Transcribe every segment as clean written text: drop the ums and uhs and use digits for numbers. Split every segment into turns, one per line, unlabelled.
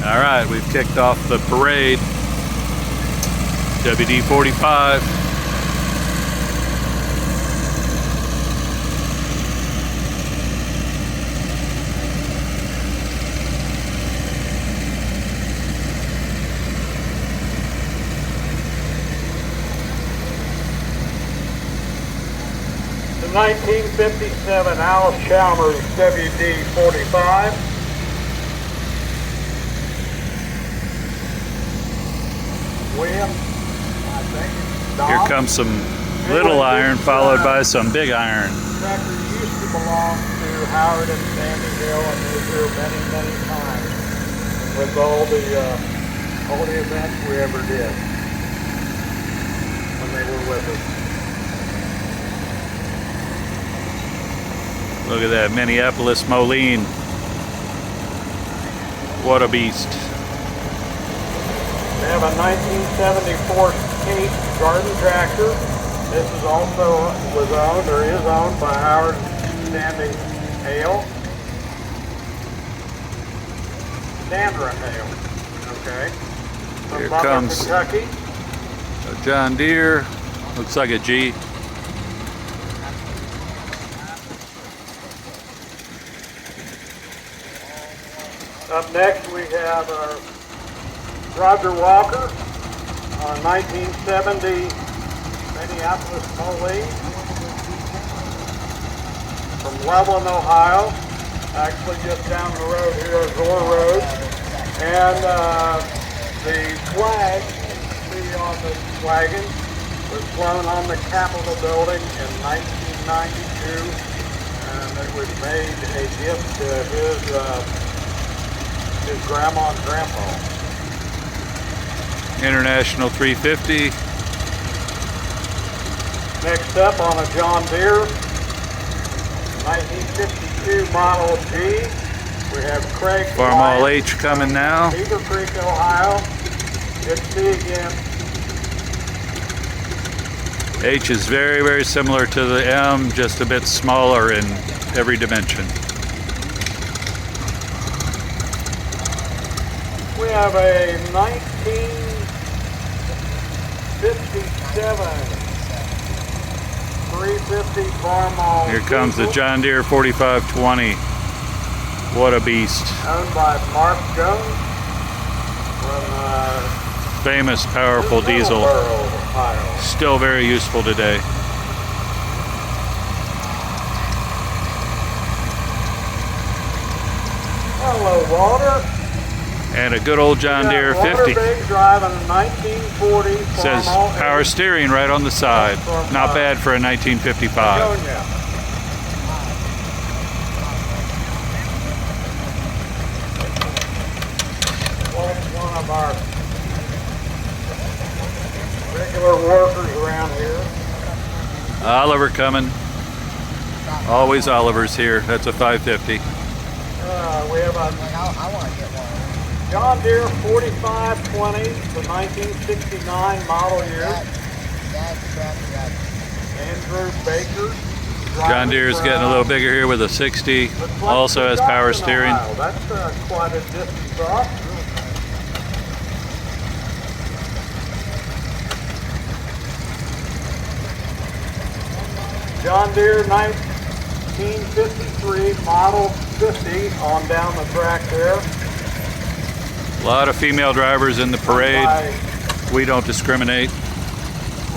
All right, we've kicked off the parade. WD-45.
The 1957 Alice Chalmers WD-45. William, I think.
Here comes some little iron followed by some big iron.
Tractor used to belong to Howard and Sandy Hill, and was here many, many times with all the events we ever did when they were with us.
Look at that Minneapolis Moline. What a beast.
We have a 1974 Kate garden tractor. This is also is owned by Howard and Sandy Hale. Sandra Hale. Okay. From
Here
Butler,
comes
Kentucky.
a John Deere. Looks like a G.
Up next we have our Roger Walker, our 1970 Minneapolis Moline from Loveland, Ohio. Actually just down the road here is Orr Road. And the flag you see on the wagon was flown on the Capitol building in 1992. And it was made a gift to his grandma and grandpa.
International 350.
Next up on a John Deere 1952 Model G, we have Craig
Farm All H coming now.
Beaver Creek, Ohio. Good to see you again.
H is very, very similar to the M, just a bit smaller in every dimension.
We have a 1957 350 Farm All.
Here comes the John Deere 4520. What a beast.
Owned by Mark Jones from
Famous, powerful diesel.
Ohio.
Still very useful today.
Hello, Walter.
And a good old John Deere 50.
Big driving a 1940
Says power steering right on the side. Not bad for a 1955.
One of our regular workers around here.
Oliver coming. Always Oliver's here. That's a 550.
We have a John Deere 4520, the 1969 model year. Andrew Baker.
John Deere is getting a little bigger here with a 60. Also has power steering.
That's quite a distance off. John Deere 1953 Model 50 on down the track there.
A lot of female drivers in the parade. We don't discriminate.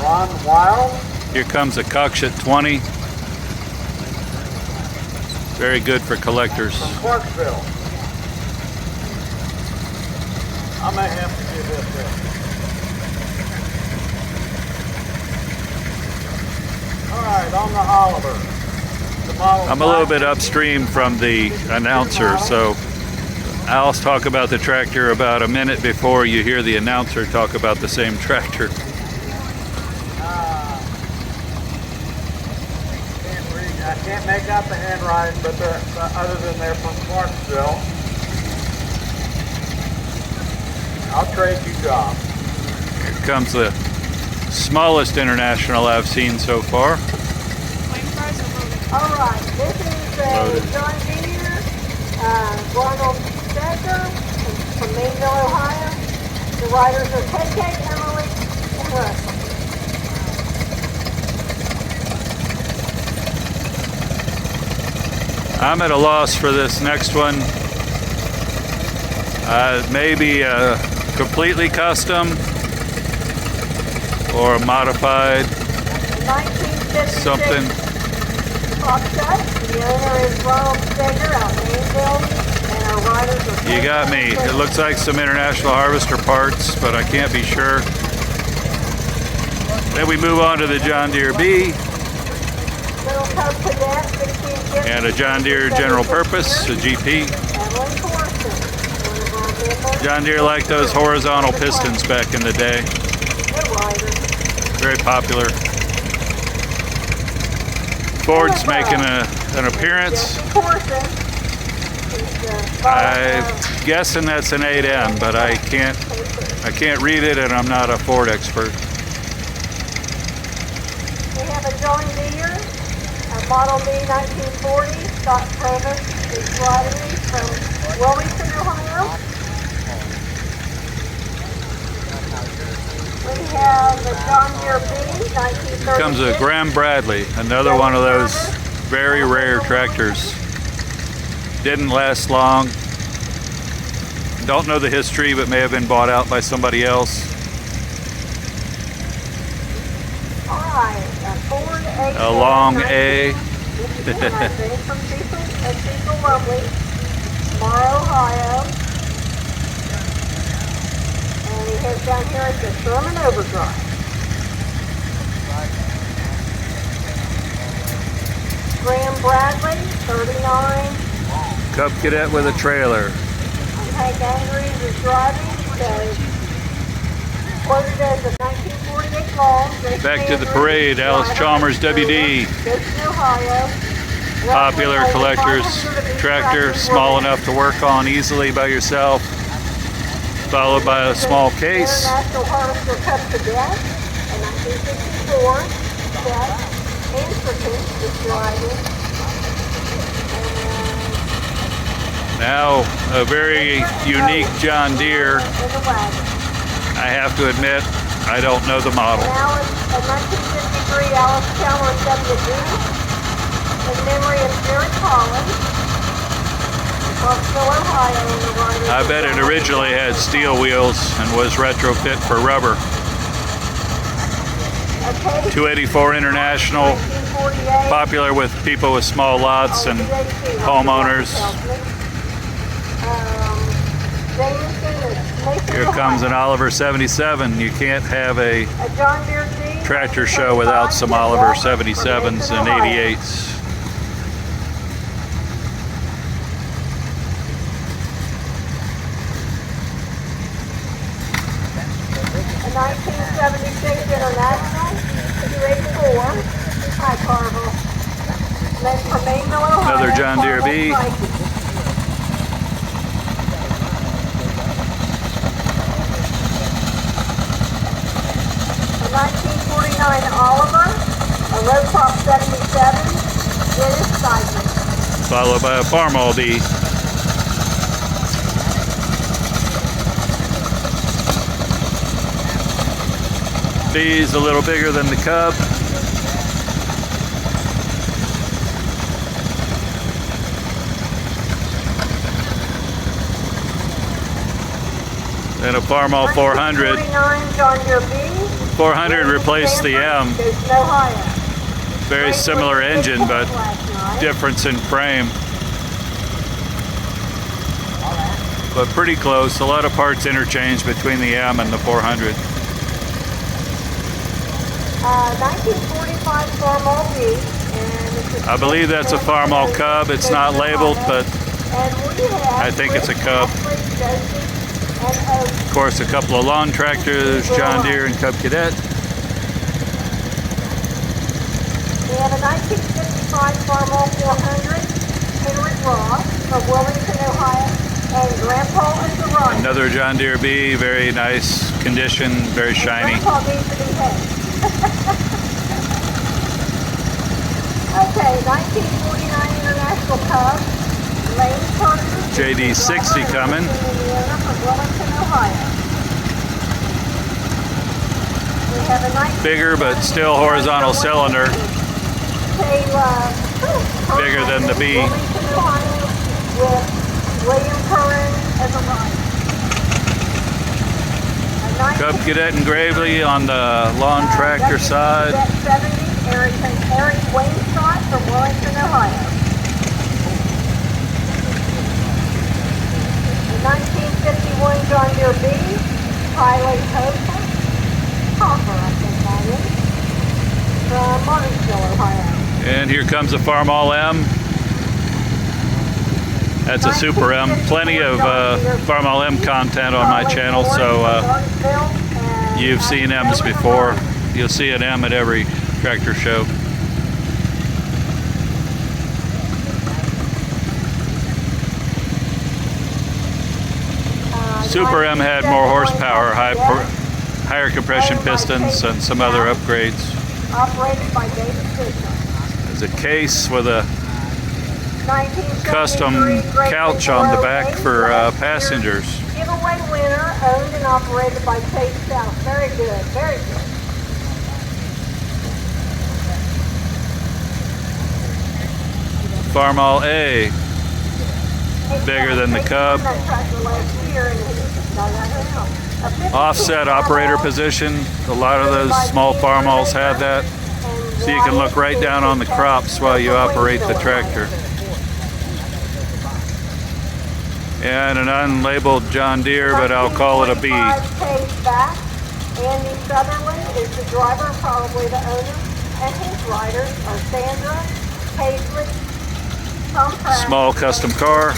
Ron Wild.
Here comes a Cockshutt 20. Very good for collectors.
From Clarksville. I may have to give this in. All right, on the Oliver.
I'm a little bit upstream from the announcer, so I'll talk about the tractor about a minute before you hear the announcer talk about the same tractor.
I can't make out the handwriting, but other than they're from Clarksville. I'll trade you jobs.
Here comes the smallest international I've seen so far.
All right, this is a John Deere Ronald Stecker from Maine, riders are KK, Emily, and Russell.
I'm at a loss for this next one. Maybe completely custom or modified
1956
something.
Offset. The owner is Ronald Steger out in Mainville, and our riders are
You got me. It looks like some International Harvester parts, but I can't be sure. Then we move on to the John Deere B
Little Cub Cadet, 1650.
and a John Deere General Purpose, a GP.
Evelyn Thorson, one of our members.
John Deere liked those horizontal pistons back in the day.
Good rider.
Very popular. Ford's making an appearance.
Jesse Corson. He's,
I'm guessing that's an 8M, but I can't read it, and I'm not a Ford expert.
We have a John Deere, a Model B 1940. Scott Provis is riding from Wilmington, Ohio. We have a John Deere B 1930.
Comes a Graham Bradley, another one of those very rare tractors. Didn't last long. Don't know the history, but may have been bought out by somebody else.
All right, a Ford A.
A long A.
From Cecil Lumley, Mar, Ohio. And he heads down here at the Sherman Overdrive. Graham Bradley, 39.
Cub Cadet with a trailer.
Hank Andrews is driving, so quoted as a 1948 long.
Back to the parade, Alice Chalmers WD.
Dayton, Ohio.
Popular collector's tractor, small enough to work on easily by yourself. Followed by a small case.
International Harvester Cup Cadet, a 1964. Seth Anserton is driving.
Now, a very unique John Deere.
In the wagon.
I have to admit, I don't know the model.
Now it's a 1953 Alice Chalmers WD in memory of Jared Collins. Clarksville, Ohio. In the riders.
I bet it originally had steel wheels and was retrofit for rubber. 284 International,
1948.
popular with people with small lots and homeowners. Here comes an Oliver 77. You can't have a tractor show without some Oliver 77s and 88s.
A 1976 International 284 High Carvel. Then from Mainville, Ohio.
Another John Deere B.
A 1949 Oliver, a road top 77, Dennis Stipend.
Followed by a F.A.R.M B. B's a little bigger than the Cub. Then a F.A.R.M 400.
1949 John Deere B.
400 replaced the M. Very similar engine, but difference in frame. But pretty close. A lot of parts interchanged between the M and the 400.
1945 F.A.R.M B.
I believe that's a F.A.R.M Cub. It's not labeled, but I think it's a Cub. Of course, a couple of lawn tractors, John Deere and Cub Cadet.
We have a 1955 F.A.R.M 400, Henry Ross of Wilmington, Ohio, and Grandpa is the rider.
Another John Deere B, very nice condition, very shiny.
Grandpa needs to be had. Okay, 1949 International Cub, Lane Turner.
JD 60 coming.
Indiana from Wilmington, Ohio. have a nice
Bigger but still horizontal cylinder.
Bigger
than the B.
With William Curran as a rider.
Cub Cadet and Gravely on the lawn tractor side.
70, Eric Wainscott from Wellington, Ohio. The 1951 John Deere B, Pilot Hopper, I think that is, from Martinsville, Ohio.
And here comes a F.A.R.M M. That's a Super M. Plenty of F.A.R.M M content on my channel, so you've seen M's before. You'll see an M at every tractor show. Super M had more horsepower, higher compression pistons, and some other upgrades.
Operated by David Fisher.
There's a case with a custom couch on the back for passengers.
Giveaway winner, owned and operated by Chase South. Very good, very good.
F.A.R.M A, bigger than the Cub. Offset operator position. A lot of those small F.A.R.M have that. So you can look right down on the crops while you operate the tractor. And an unlabeled John Deere, but I'll call it a B.
Andy Sutherland is the driver, probably the owner, and his riders are Sandra, Paisley, Tom Pratt,
small custom car.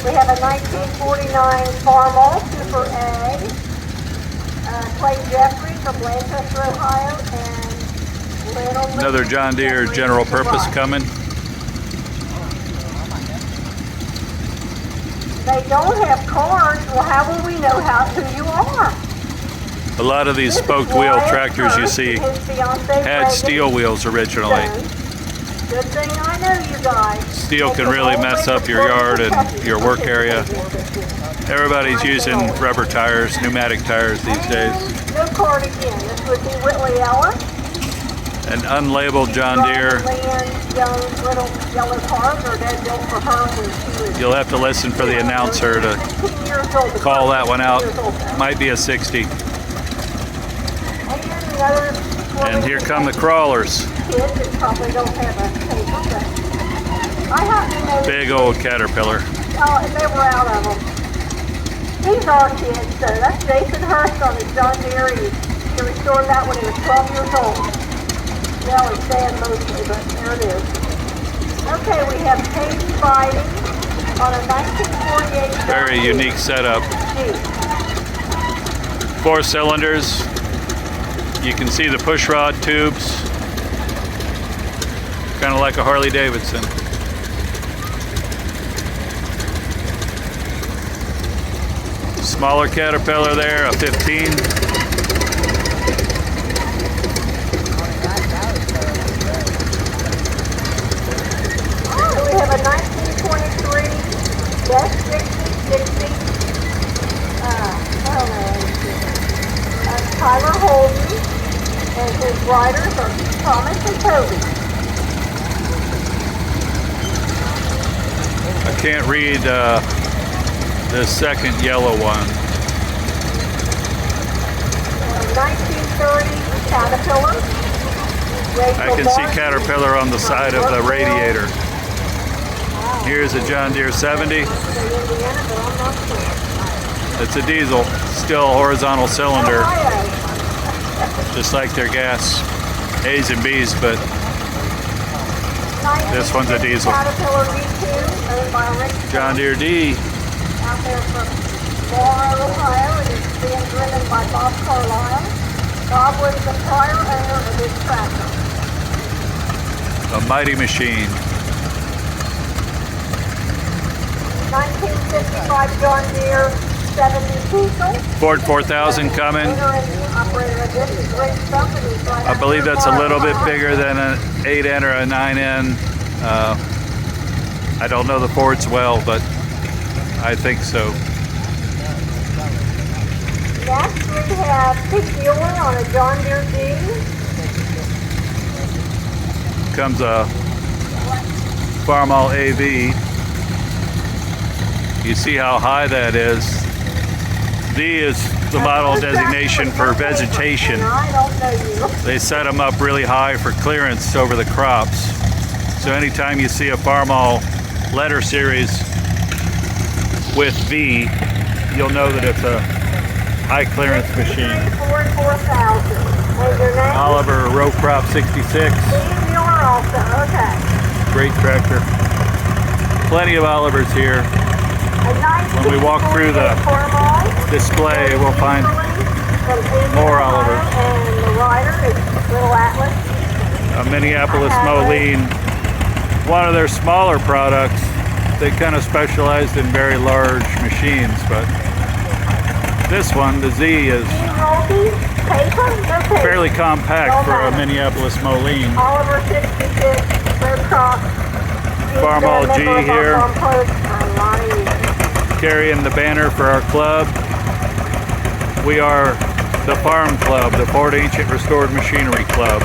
We have a 1949 F.A.R.M Super A, Clay Jeffrey from Lancaster, Ohio, and
another John Deere general purpose coming.
They don't have cards. Well, how will we know who you are?
A lot of these spoked wheel tractors you see had steel wheels originally.
Good thing I know you guys.
Steel can really mess up your yard and your work area. Everybody's using rubber tires, pneumatic tires these days.
No card again. This would be Whitley Ella.
An unlabeled John Deere. You'll have to listen for the announcer to call that one out. Might be a 60. And here come the crawlers. Big old Caterpillar.
Oh, they were out of them. These are kids, so that's Jason Hurst on his John Deere. He restored that when he was 12 years old. Well, it's sand mostly, but there it is. Okay, we have Cage Fighting on a 1948.
Very unique setup. 4 cylinders. You can see the push rod tubes. Kind of like a Harley Davidson. Smaller Caterpillar there, a 15.
We have a 1923 60 Tyler Holden, and his riders are Thomas and Toby.
I can't read the second yellow one.
1930 Caterpillar.
I can see Caterpillar on the side of the radiator. Here's a John Deere 70. It's a diesel, still a horizontal cylinder, just like their gas A's and B's, but this one's a diesel. John Deere D.
Out there from Laurel, Ohio. It is being driven by Bob Carlisle. Bob was the prior owner of this tractor.
A mighty machine.
1955 John Deere 70 diesel.
Ford 4000 coming. I believe that's a little bit bigger than an 8N or a 9N. I don't know the Fords well, but I think so.
Next we have pig dealer on a John Deere G.
Comes a F.A.R.M AV. You see how high that is. V is the model designation for vegetation.
I don't know you.
They set them up really high for clearance over the crops. So anytime you see a F.A.R.M letter series with V, you'll know that it's a high clearance machine.
4,000. And your name?
Oliver Row Crop 66.
Dealer also, okay.
Great tractor. Plenty of Olivers here. When we walk through the display, we'll find more Olivers.
And the rider is Little Atlas.
A Minneapolis Moline, one of their smaller products. They kind of specialized in very large machines, but this one, the Z, is fairly compact for a Minneapolis Moline.
Oliver 66, Red Cross.
F.A.R.M G here, carrying the banner for our club. We are the F.A.R.M Club, the Ford Ancient Restored Machinery Club.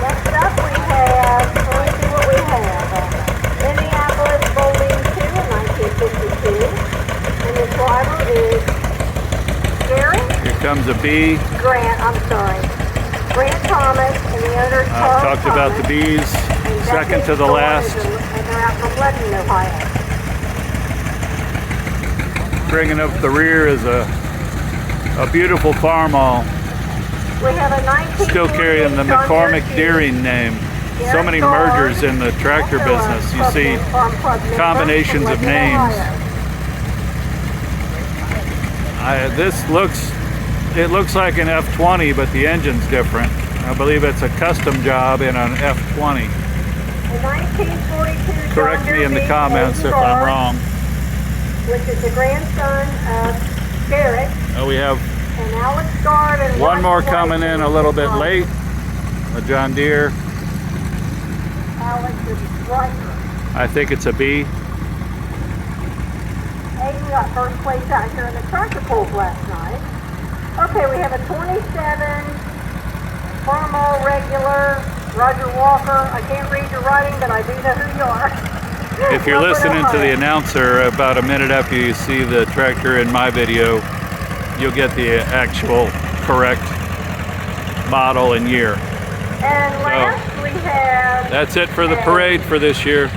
Next up we have, let's see what we have. Minneapolis Moline 2 in 1952. And the driver is Gary?
Here comes a B.
Grant, I'm sorry. Grant Thomas, and the owner is Charles
Talked about the B's. Second to the last.
And they're out from Lebanon, Ohio.
Bringing up the rear is a beautiful F.A.R.M
We have a 19
still carrying the McCormick Deering name. So many mergers in the tractor business. You see combinations of names. It looks like an F20, but the engine's different. I believe it's a custom job in an F20.
A 1942
Correct me in the comments if I'm wrong.
Which is the grandson of Garrett.
Oh, we have
And Alex Gard and
one more coming in a little bit late. A John Deere.
Alex is right.
I think it's a B.
Aiden got first place out here in the tractor pulls last night. Okay, we have a 27 F.A.R.M regular Roger Walker. I can't read your writing, but I do know who you are.
If you're listening to the announcer about a minute after you see the tractor in my video, you'll get the actual correct model and year.
And last we have...
That's it for the parade for this year.